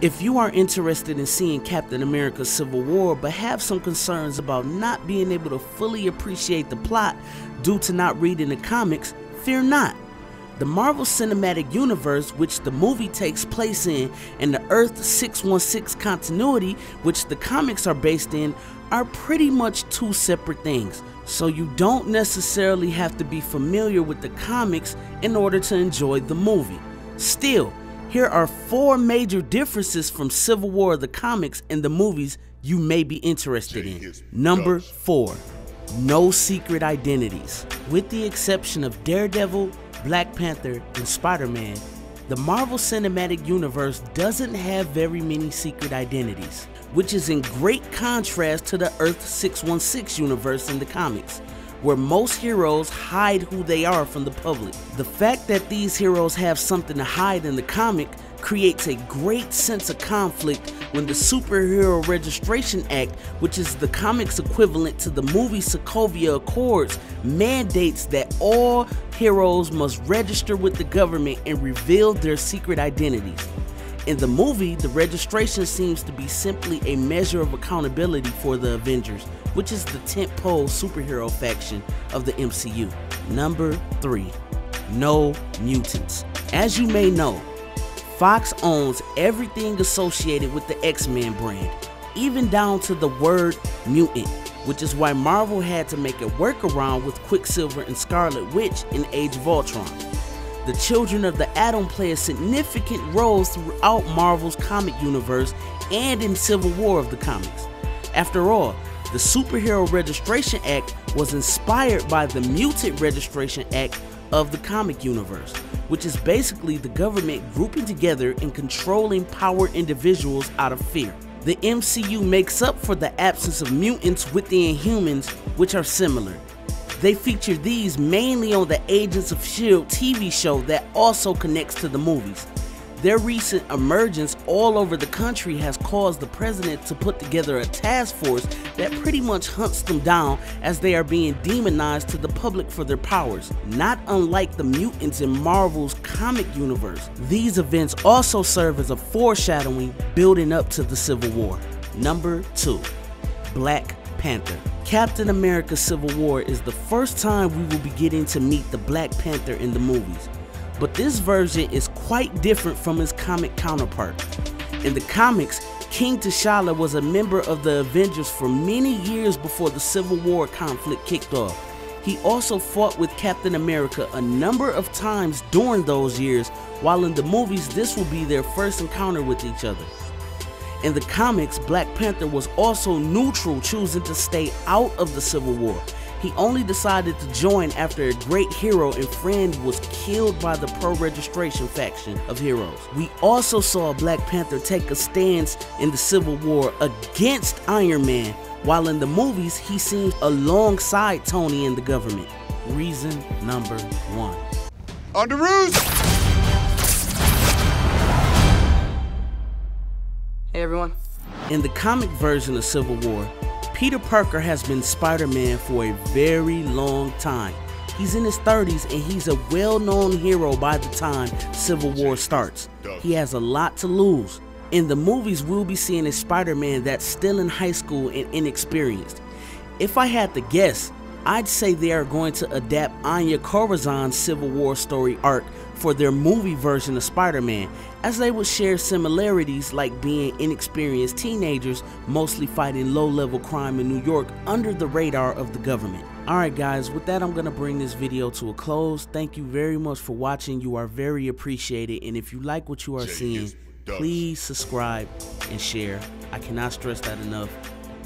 If you are interested in seeing Captain America Civil War but have some concerns about not being able to fully appreciate the plot due to not reading the comics, fear not. The Marvel Cinematic Universe, which the movie takes place in, and the Earth 616 continuity, which the comics are based in, are pretty much two separate things. So you don't necessarily have to be familiar with the comics in order to enjoy the movie. Still, here are 4 major differences from Civil War the comics and the movies you may be interested in. Number 4. No secret identities. With the exception of Daredevil, Black Panther, and Spider-Man, the Marvel Cinematic Universe doesn't have very many secret identities, which is in great contrast to the Earth 616 universe in the comics, where most heroes hide who they are from the public. The fact that these heroes have something to hide in the comic creates a great sense of conflict when the Superhero Registration Act, which is the comics equivalent to the movie Sokovia Accords, mandates that all heroes must register with the government and reveal their secret identities. In the movie, the registration seems to be simply a measure of accountability for the Avengers, which is the tentpole superhero faction of the MCU. Number 3. No mutants. As you may know, Fox owns everything associated with the X-Men brand, even down to the word mutant, which is why Marvel had to make a workaround with Quicksilver and Scarlet Witch in Age of Ultron. The Children of the Atom play a significant role throughout Marvel's comic universe and in Civil War of the comics. After all, the Superhero Registration Act was inspired by the Mutant Registration Act of the comic universe, which is basically the government grouping together and controlling powered individuals out of fear. The MCU makes up for the absence of mutants with the Inhumans, which are similar. They feature these mainly on the Agents of S.H.I.E.L.D. TV show that also connects to the movies. Their recent emergence all over the country has caused the president to put together a task force that pretty much hunts them down as they are being demonized to the public for their powers. Not unlike the mutants in Marvel's comic universe, these events also serve as a foreshadowing building up to the Civil War. Number 2. Black Panther. Captain America Civil War is the first time we will be getting to meet the Black Panther in the movies. But this version is quite different from his comic counterpart. In the comics, King T'Challa was a member of the Avengers for many years before the Civil War conflict kicked off. He also fought with Captain America a number of times during those years, while in the movies this will be their first encounter with each other. In the comics, Black Panther was also neutral, choosing to stay out of the Civil War. He only decided to join after a great hero and friend was killed by the pro-registration faction of heroes. We also saw Black Panther take a stance in the Civil War against Iron Man, while in the movies he seems alongside Tony and the government. Reason number 1. On the roof! Hey everyone. In the comic version of Civil War, Peter Parker has been Spider-Man for a very long time. He's in his 30s and he's a well-known hero by the time Civil War starts. He has a lot to lose. In the movies, we'll be seeing a Spider-Man that's still in high school and inexperienced. If I had to guess, I'd say they are going to adapt Anya Corazon's Civil War story arc for their movie version of Spider-Man, as they would share similarities like being inexperienced teenagers mostly fighting low-level crime in New York under the radar of the government. Alright guys, with that I'm going to bring this video to a close. Thank you very much for watching. You are very appreciated, and if you like what you are seeing, please subscribe and share. I cannot stress that enough.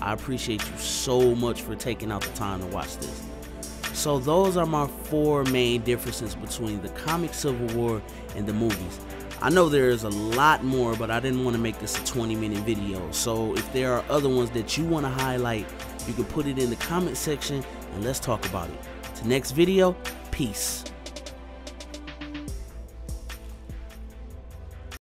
I appreciate you so much for taking out the time to watch this. So those are my 4 main differences between the comic Civil War and the movies. I know there is a lot more, but I didn't want to make this a 20-minute video. So if there are other ones that you want to highlight, you can put it in the comment section and let's talk about it. Till next video, peace.